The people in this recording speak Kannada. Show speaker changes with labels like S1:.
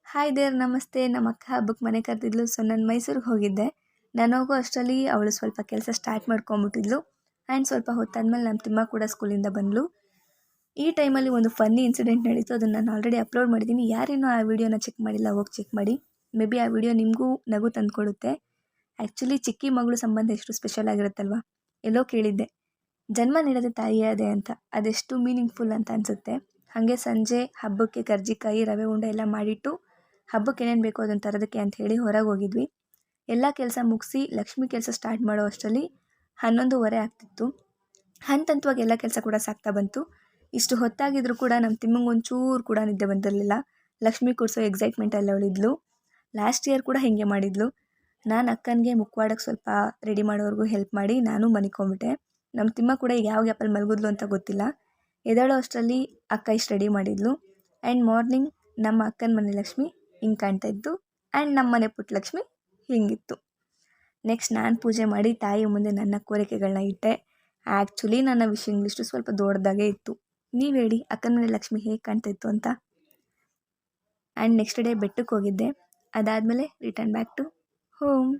S1: ಹಾಯ್ ದೇರ್ ನಮಸ್ತೆ. ನಮ್ಮ ಅಕ್ಕ ಹಬ್ಬಕ್ಕೆ ಮನೆ ಕರೆದಿದ್ಲು. ಸೊ ನಾನು ಮೈಸೂರಿಗೆ ಹೋಗಿದ್ದೆ. ನಾನು ಹೋಗೋ ಅಷ್ಟರಲ್ಲಿ ಅವಳು ಸ್ವಲ್ಪ ಕೆಲಸ ಸ್ಟಾರ್ಟ್ ಮಾಡ್ಕೊಂಬಿಟ್ಟಿದ್ಲು. ಆ್ಯಂಡ್ ಸ್ವಲ್ಪ ಹೊತ್ತಾದ್ಮೇಲೆ ನಮ್ಮ ತಿಮ್ಮ ಕೂಡ ಸ್ಕೂಲಿಂದ ಬಂದಳು. ಈ ಟೈಮಲ್ಲಿ ಒಂದು ಫನ್ನಿ ಇನ್ಸಿಡೆಂಟ್ ನಡೀತು. ಅದನ್ನು ನಾನು ಆಲ್ರೆಡಿ ಅಪ್ಲೋಡ್ ಮಾಡಿದ್ದೀನಿ. ಯಾರೇನೋ ಆ ವಿಡಿಯೋನ ಚೆಕ್ ಮಾಡಿಲ್ಲ, ಹೋಗಿ ಚೆಕ್ ಮಾಡಿ. ಮೇ ಬಿ ಆ ವಿಡಿಯೋ ನಿಮಗೂ ನಗು ತಂದುಕೊಡುತ್ತೆ. ಆ್ಯಕ್ಚುಲಿ ಚಿಕ್ಕಿ ಮಗಳು ಸಂಬಂಧ ಎಷ್ಟು ಸ್ಪೆಷಲ್ ಆಗಿರುತ್ತಲ್ವ. ಎಲ್ಲೋ ಕೇಳಿದ್ದೆ, ಜನ್ಮ ನೀಡದೆ ತಾಯಿಯೇ ಅದೇ ಅಂತ. ಅದೆಷ್ಟು ಮೀನಿಂಗ್ಫುಲ್ ಅಂತ ಅನಿಸುತ್ತೆ. ಹಾಗೆ ಸಂಜೆ ಹಬ್ಬಕ್ಕೆ ಕರ್ಜಿಕಾಯಿ, ರವೆ ಉಂಡೆ ಎಲ್ಲ ಮಾಡಿಟ್ಟು ಹಬ್ಬಕ್ಕೆ ಏನೇನು ಬೇಕೋ ಅದನ್ನು ತರೋದಕ್ಕೆ ಅಂತ ಹೇಳಿ ಹೊರಗೆ ಹೋಗಿದ್ವಿ. ಎಲ್ಲ ಕೆಲಸ ಮುಗಿಸಿ ಲಕ್ಷ್ಮಿ ಕೆಲಸ ಸ್ಟಾರ್ಟ್ ಮಾಡೋ ಅಷ್ಟರಲ್ಲಿ 11:30 ಆಗ್ತಿತ್ತು. ಹಂತವಾಗಿ ಎಲ್ಲ ಕೆಲಸ ಕೂಡ ಸಾಕ್ತಾ ಬಂತು. ಇಷ್ಟು ಹೊತ್ತಾಗಿದ್ರು ಕೂಡ ನಮ್ಮ ತಿಮ್ಮಂಗೆ ಒಂಚೂರು ಕೂಡ ನಿದ್ದೆ ಬಂದಿರಲಿಲ್ಲ. ಲಕ್ಷ್ಮಿ ಕೂರಿಸೋ ಎಕ್ಸೈಟ್ಮೆಂಟಲ್ಲಿ ಅವಳಿದ್ಲು. ಲಾಸ್ಟ್ ಇಯರ್ ಕೂಡ ಹೀಗೆ ಮಾಡಿದ್ಲು. ನಾನು ಅಕ್ಕನಿಗೆ ಮುಖವಾಡಕ್ಕೆ ಸ್ವಲ್ಪ ರೆಡಿ ಮಾಡೋವರೆಗೂ ಹೆಲ್ಪ್ ಮಾಡಿ ನಾನು ಮನಿಕೊಂಬಿಟ್ಟೆ. ನಮ್ಮ ತಿಮ್ಮ ಕೂಡ ಈಗ ಯಾವ ಗ್ಯಾಪಲ್ಲಿ ಮಲಗಿದ್ಲು ಅಂತ ಗೊತ್ತಿಲ್ಲ. ಎದ್ದೇಳೋ ಅಷ್ಟರಲ್ಲಿ ಅಕ್ಕ ಇಷ್ಟು ರೆಡಿ ಮಾಡಿದ್ಲು. ಆ್ಯಂಡ್ ಮಾರ್ನಿಂಗ್ ನಮ್ಮ ಅಕ್ಕನ ಮನೆ ಲಕ್ಷ್ಮಿ ಹಿಂಗೆ ಕಾಣ್ತಾ ಇತ್ತು. ಆ್ಯಂಡ್ ನಮ್ಮ ಮನೆ ಪುಟ್ಟ ಲಕ್ಷ್ಮಿ ಹಿಂಗಿತ್ತು. ನೆಕ್ಸ್ಟ್ ನಾನು ಪೂಜೆ ಮಾಡಿ ತಾಯಿ ಮುಂದೆ ನನ್ನ ಕೋರಿಕೆಗಳನ್ನ ಇಟ್ಟೆ. ಆ್ಯಕ್ಚುಲಿ ನನ್ನ ವಿಶಿಂಗ್ ಲಿಸ್ಟು ಸ್ವಲ್ಪ ದೊಡ್ಡದಾಗೇ ಇತ್ತು. ನೀವು ಹೇಳಿ ಅಕ್ಕನ ಮನೆ ಲಕ್ಷ್ಮಿ ಹೇಗೆ ಕಾಣ್ತಾ ಇತ್ತು ಅಂತ. ಆ್ಯಂಡ್ ನೆಕ್ಸ್ಟ್ ಡೇ ಬೆಟ್ಟಕ್ಕೆ ಹೋಗಿದ್ದೆ. ಅದಾದಮೇಲೆ ರಿಟರ್ನ್ ಬ್ಯಾಕ್ ಟು ಹೋಮ್.